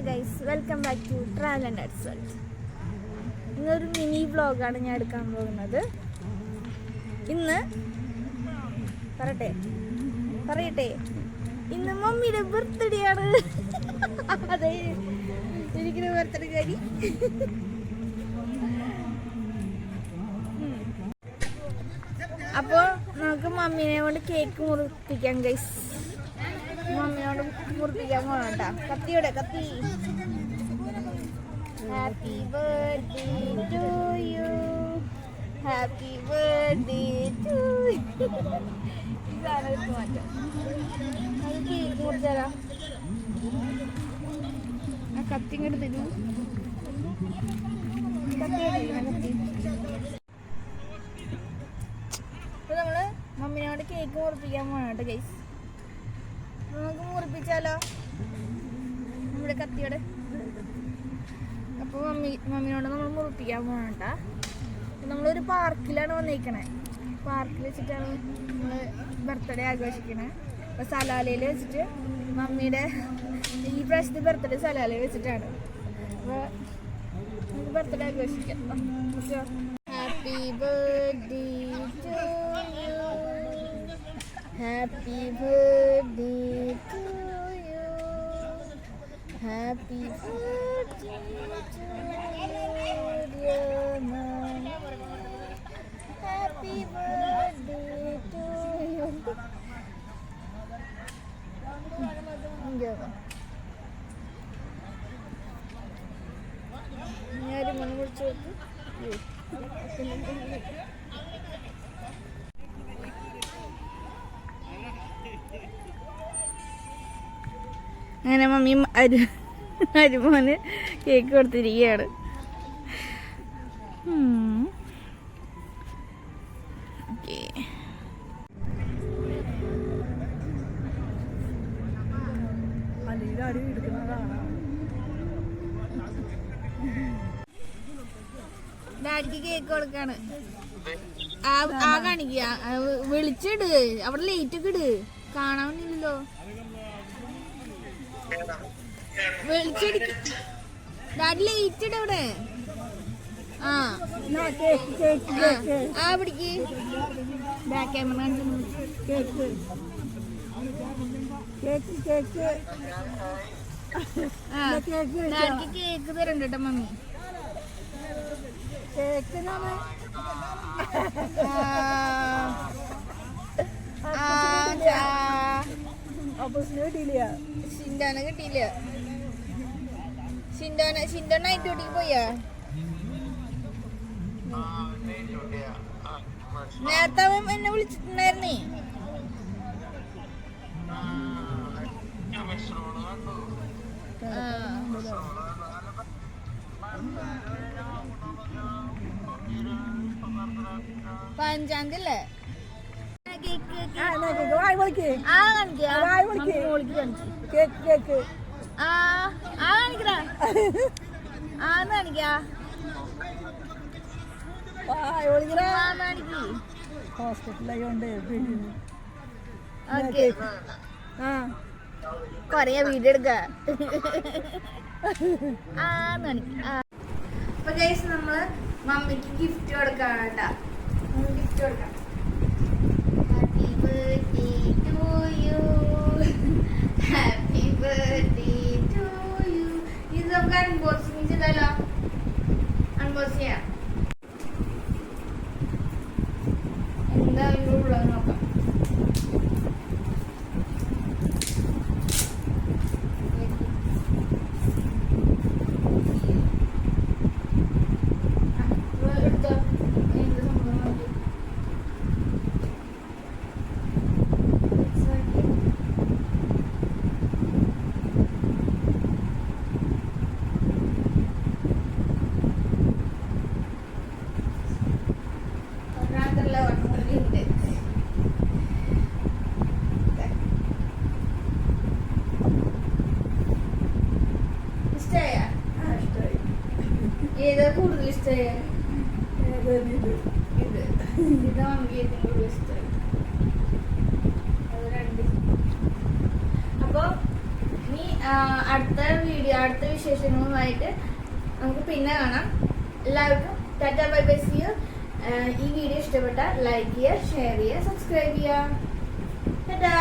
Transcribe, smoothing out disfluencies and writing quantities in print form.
Guys, welcome back to travel and അഡ്സൾട്ട്. ഇന്നൊരു mini വ്ളോഗാണ് ഞാൻ എടുക്കാൻ പോകുന്നത്. ഇന്ന് പറയട്ടെ ഇന്ന് മമ്മിയുടെ ബർത്ത്ഡേ ആണ്. അതെ, എനിക്കൊരു ബർത്ത്ഡേ കാരി. അപ്പോൾ നമുക്ക് മമ്മീനെ കൊണ്ട് കേക്ക് മുറിപ്പിക്കാം ഗൈസ്. മമ്മിയോട് മുറിപ്പിക്കാൻ പോകണം കേട്ടോ. കത്തി. Happy birthday to you, happy birthday to you. ഇതാണ് എടുത്ത് മാറ്റം. അത് കേക്ക് മുറിച്ചാലോ? ആ കത്തി ഇങ്ങോട്ട് തരൂ. കത്തി. അപ്പോൾ നമ്മൾ മമ്മിനോട് കേക്ക് മുറിപ്പിക്കാൻ പോകണം കേട്ടോ ഗൈസ്. നമുക്ക് മുറിപ്പിച്ചാലോ നമ്മുടെ കത്തിയോടെ? അപ്പോൾ മമ്മിനോട് നമ്മൾ മുറിപ്പിക്കാൻ പോകണം കേട്ടോ. നമ്മളൊരു പാർക്കിലാണ് വന്നിരിക്കണേ. പാർക്കിൽ വെച്ചിട്ടാണ് നമ്മൾ ബർത്ത്ഡേ ആഘോഷിക്കണേ. അപ്പോൾ സലാലയിൽ വെച്ചിട്ട് മമ്മിയുടെ ഈ പ്രാവശ്യത്തെ ബർത്ത്ഡേ സലാലയിൽ വെച്ചിട്ടാണ്. അപ്പോൾ നമുക്ക് ബർത്ത്ഡേ ആഘോഷിക്കാം. Happy birthday to you, happy birthday to you, happy birthday to you dear mum, happy birthday to you. ഞാനൊരു മണം കുടിച്ചു നോക്ക്. അങ്ങനെ മമ്മിയും അരുമോന് കേക്ക് കൊടുത്തിരിക്കുകയാണ്. ഓക്കെ, ഡാഡിക്ക് കേക്ക് കൊടുക്കാണ്. ആ കാണിക്കുക, വിളിച്ചിട്, അവിടെ ലൈറ്റ് ഒക്കെ ഇട്, കാണാവുന്നില്ലല്ലോ. വിളിച്ചിടിക്ക് ഡാഡി, ലൈറ്റ് ഇട് അവിടെ. ആ പിടിക്ക്, ബാക്ക് ക്യാമറ കാണിച്ചു. ഡാഡിക്ക് കേക്ക് തരണ്ട കേട്ടോ മമ്മി. ഷിൻഡോനെ കിട്ടിയില്ല. ഷിൻഡോ നൈറ്റ് ഡ്യൂട്ടിക്ക് പോയാ? നേരത്തെ അവൻ എന്നെ വിളിച്ചിട്ടുണ്ടായിരുന്നേ. പഞ്ചാന്തല്ലേ കൊറേ വീഡിയോ എടുക്ക. അപ്പൊ ഗൈസ്, നമ്മള് മമ്മിക്ക് ഗിഫ്റ്റ് കൊടുക്കാം കേട്ടാ. ഗിഫ്റ്റ് കൊടുക്കാം. Happy birthday to you, happy birthday to you. ഇത് നമുക്ക് അൺബോക്സിംഗ് ചെയ്താലോ? അൺബോക്സ് ചെയ്യാം. എന്താ ഉള്ളത് നോക്കാം. ഏതാ കൂടുതൽ ഇഷ്ടമായ? ഇതാ നമുക്ക് ഏറ്റവും കൂടുതൽ ഇഷ്ടമായി. അത് രണ്ട്. അപ്പോൾ നീ അടുത്ത വിശേഷങ്ങളുമായിട്ട് നമുക്ക് പിന്നെ കാണാം. എല്ലാവർക്കും tata bye bye, see you. ഈ വീഡിയോ ഇഷ്ടപ്പെട്ടാൽ ലൈക്ക് ചെയ്യുക, ഷെയർ ചെയ്യുക, സബ്സ്ക്രൈബ് ചെയ്യുക. ടാറ്റാ.